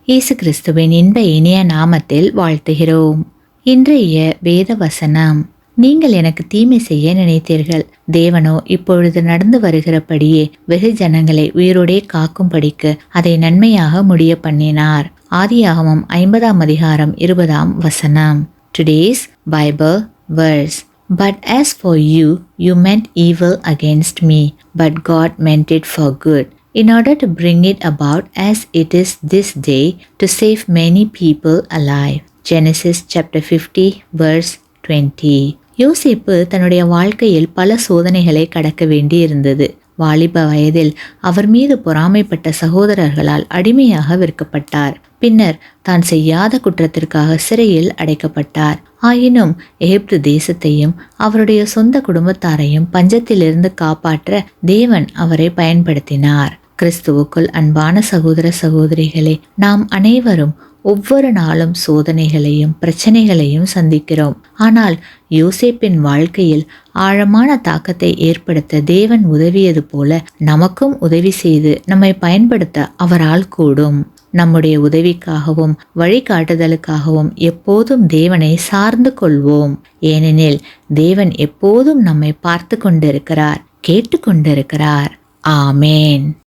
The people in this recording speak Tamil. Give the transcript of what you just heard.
இயேசு கிறிஸ்துவின் இன்ப இனிய நாமத்தில் வாழ்த்துகிறோம். இன்றைய வேத வசனம்: நீங்கள் எனக்கு தீமை செய்ய நினைத்தீர்கள், தேவனோ இப்பொழுது நடந்து வருகிறபடியே வெகு ஜனங்களை உயிரோடே காக்கும்படிக்கு அதை நன்மையாக முடிய பண்ணினார். ஆதியாகமம் 50:20. Today's Bible verse: But as for you, you meant evil against me, but God meant it for good, in order to bring it about as it is this day, to save many people alive. Genesis chapter 50 verse 20. யோசேப்பு தன்னுடைய வாழ்க்கையில் பல சோதனைகளை கடக்க வேண்டி இருந்தது. வாலிப வயதில் அவர் மீது பொறாமைப்பட்ட சகோதரர்களால் அடிமையாக விற்கப்பட்டார். பின்னர் தான் செய்யாத குற்றத்திற்காக சிறையில் அடைக்கப்பட்டார். ஆயினும் எகிப்து தேசத்தையும் அவருடைய சொந்த குடும்பத்தாரையும் பஞ்சத்திலிருந்து காப்பாற்ற தேவன் அவரை பயன்படுத்தினார். கிறிஸ்துவுக்குள் அன்பான சகோதர சகோதரிகளே, நாம் அனைவரும் ஒவ்வொரு நாளும் சோதனைகளையும் பிரச்சனைகளையும் சந்திக்கிறோம். ஆனால் யோசேப்பின் வாழ்க்கையில் ஆழமான தாக்கத்தை ஏற்படுத்த தேவன் உதவியது போல நமக்கும் உதவி செய்து நம்மை பயன்படுத்த அவரால் கூடும். நம்முடைய உதவிக்காகவும் வழிகாட்டுதலுக்காகவும் எப்போதும் தேவனை சார்ந்து கொள்வோம். ஏனெனில் தேவன் எப்போதும் நம்மை பார்த்து கொண்டிருக்கிறார், கேட்டு கொண்டிருக்கிறார். ஆமேன்.